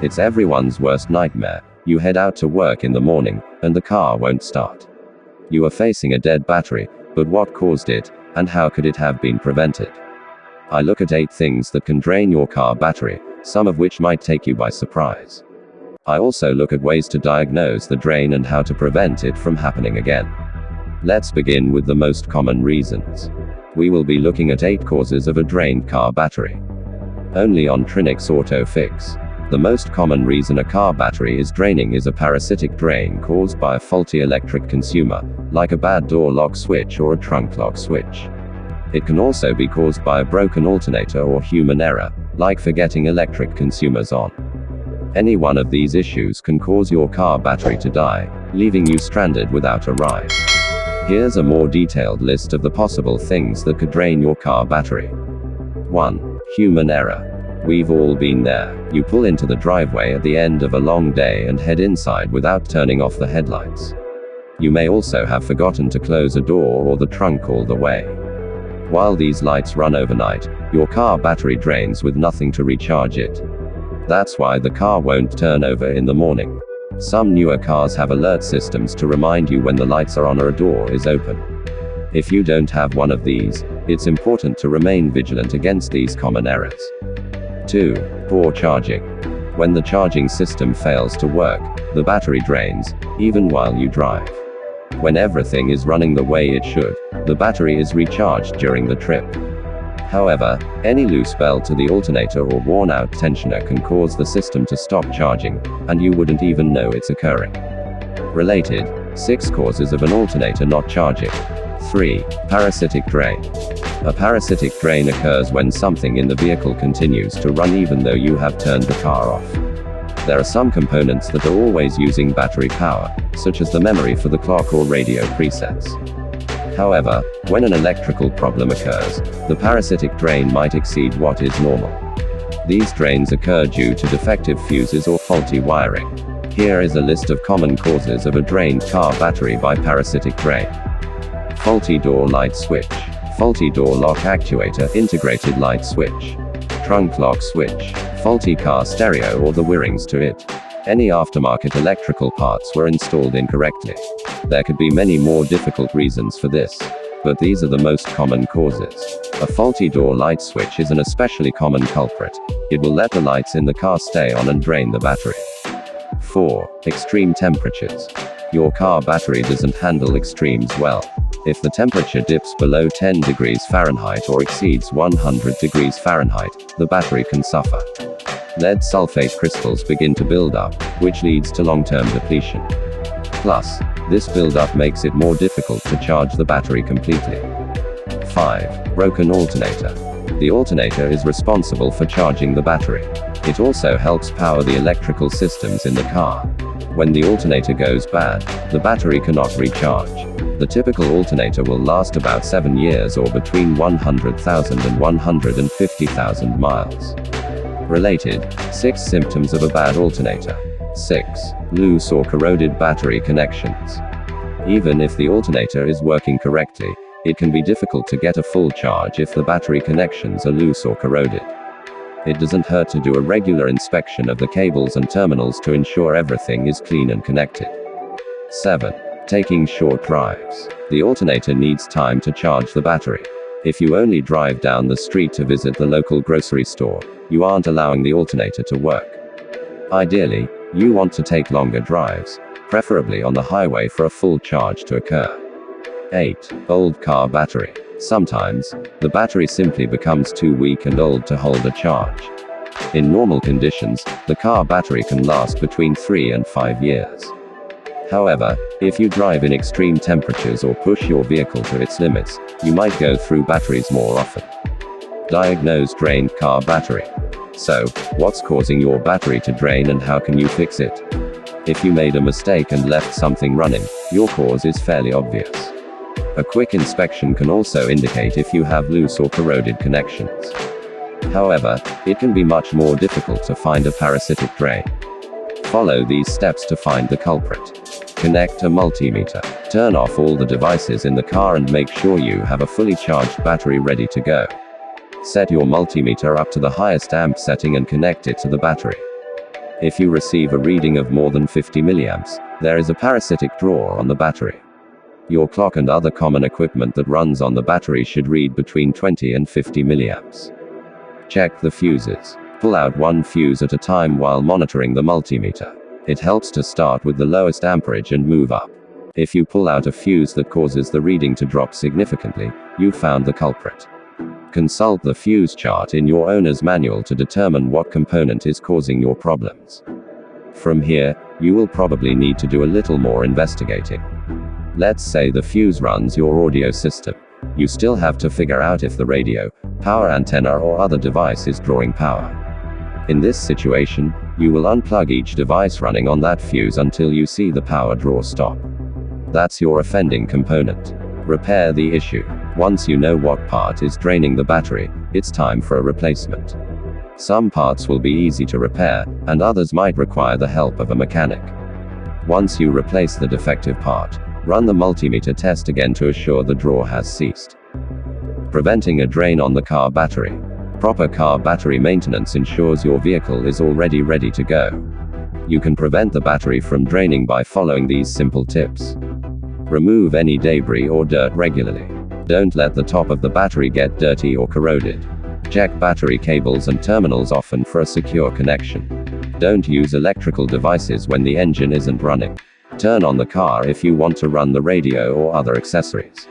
It's everyone's worst nightmare. You head out to work in the morning, and the car won't start. You are facing a dead battery, but what caused it, and how could it have been prevented? I look at 8 things that can drain your car battery, some of which might take you by surprise. I also look at ways to diagnose the drain and how to prevent it from happening again. Let's begin with the most common reasons. We will be looking at 8 causes of a drained car battery. Only on Trinix Auto Fix. The most common reason a car battery is draining is a parasitic drain caused by a faulty electric consumer, like a bad door lock switch or a trunk lock switch. It can also be caused by a broken alternator or human error, like forgetting electric consumers on. Any one of these issues can cause your car battery to die, leaving you stranded without a ride. Here's a more detailed list of the possible things that could drain your car battery. 1. Human error. We've all been there. You pull into the driveway at the end of a long day and head inside without turning off the headlights. You may also have forgotten to close a door or the trunk all the way. While these lights run overnight, your car battery drains with nothing to recharge it. That's why the car won't turn over in the morning. Some newer cars have alert systems to remind you when the lights are on or a door is open. If you don't have one of these, it's important to remain vigilant against these common errors. 2. Poor charging. When the charging system fails to work, the battery drains, even while you drive. When everything is running the way it should, the battery is recharged during the trip. However, any loose belt to the alternator or worn-out tensioner can cause the system to stop charging, and you wouldn't even know it's occurring. Related, 6 causes of an alternator not charging. 3. Parasitic drain. A parasitic drain occurs when something in the vehicle continues to run even though you have turned the car off. There are some components that are always using battery power, such as the memory for the clock or radio presets. However, when an electrical problem occurs, the parasitic drain might exceed what is normal. These drains occur due to defective fuses or faulty wiring. Here is a list of common causes of a drained car battery by parasitic drain. Faulty door light switch. Faulty door lock actuator integrated light switch. Trunk lock switch. Faulty car stereo or the wirings to it. Any aftermarket electrical parts were installed incorrectly. There could be many more difficult reasons for this, but these are the most common causes. A faulty door light switch is an especially common culprit. It will let the lights in the car stay on and drain the battery. 4. Extreme temperatures. Your car battery doesn't handle extremes well. If the temperature dips below 10 degrees Fahrenheit or exceeds 100 degrees Fahrenheit, the battery can suffer. Lead sulfate crystals begin to build up, which leads to long-term depletion. Plus, this buildup makes it more difficult to charge the battery completely. 5. Broken alternator. The alternator is responsible for charging the battery. It also helps power the electrical systems in the car. When the alternator goes bad, the battery cannot recharge. The typical alternator will last about 7 years or between 100,000 and 150,000 miles. Related, 6 symptoms of a bad alternator. 6. Loose or corroded battery connections. Even if the alternator is working correctly, it can be difficult to get a full charge if the battery connections are loose or corroded. It doesn't hurt to do a regular inspection of the cables and terminals to ensure everything is clean and connected. 7. Taking short drives. The alternator needs time to charge the battery. If you only drive down the street to visit the local grocery store, you aren't allowing the alternator to work. Ideally, you want to take longer drives, preferably on the highway for a full charge to occur. 8. Old car battery. Sometimes, the battery simply becomes too weak and old to hold a charge. In normal conditions, the car battery can last between 3 and 5 years. However, if you drive in extreme temperatures or push your vehicle to its limits, you might go through batteries more often. Diagnose drained car battery. So, what's causing your battery to drain and how can you fix it? If you made a mistake and left something running, your cause is fairly obvious. A quick inspection can also indicate if you have loose or corroded connections. However, it can be much more difficult to find a parasitic drain. Follow these steps to find the culprit. Connect a multimeter. Turn off all the devices in the car and make sure you have a fully charged battery ready to go. Set your multimeter up to the highest amp setting and connect it to the battery. If you receive a reading of more than 50 milliamps, there is a parasitic draw on the battery. Your clock and other common equipment that runs on the battery should read between 20 and 50 milliamps. Check the fuses. Pull out one fuse at a time while monitoring the multimeter. It helps to start with the lowest amperage and move up. If you pull out a fuse that causes the reading to drop significantly, you've found the culprit. Consult the fuse chart in your owner's manual to determine what component is causing your problems. From here, you will probably need to do a little more investigating. Let's say the fuse runs your audio system. You still have to figure out if the radio, power antenna or other device is drawing power. In this situation, you will unplug each device running on that fuse until you see the power draw stop. That's your offending component. Repair the issue. Once you know what part is draining the battery, it's time for a replacement. Some parts will be easy to repair, and others might require the help of a mechanic. Once you replace the defective part, run the multimeter test again to assure the draw has ceased. Preventing a drain on the car battery. Proper car battery maintenance ensures your vehicle is already ready to go. You can prevent the battery from draining by following these simple tips. Remove any debris or dirt regularly. Don't let the top of the battery get dirty or corroded. Check battery cables and terminals often for a secure connection. Don't use electrical devices when the engine isn't running. Turn on the car if you want to run the radio or other accessories.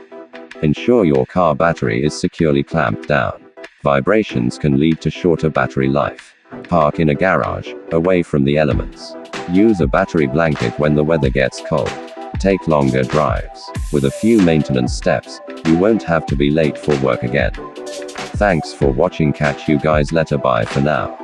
Ensure your car battery is securely clamped down. Vibrations can lead to shorter battery life. Park in a garage, away from the elements. Use a battery blanket when the weather gets cold. Take longer drives. With a few maintenance steps, you won't have to be late for work again. Thanks for watching. Catch you guys later. Bye for now.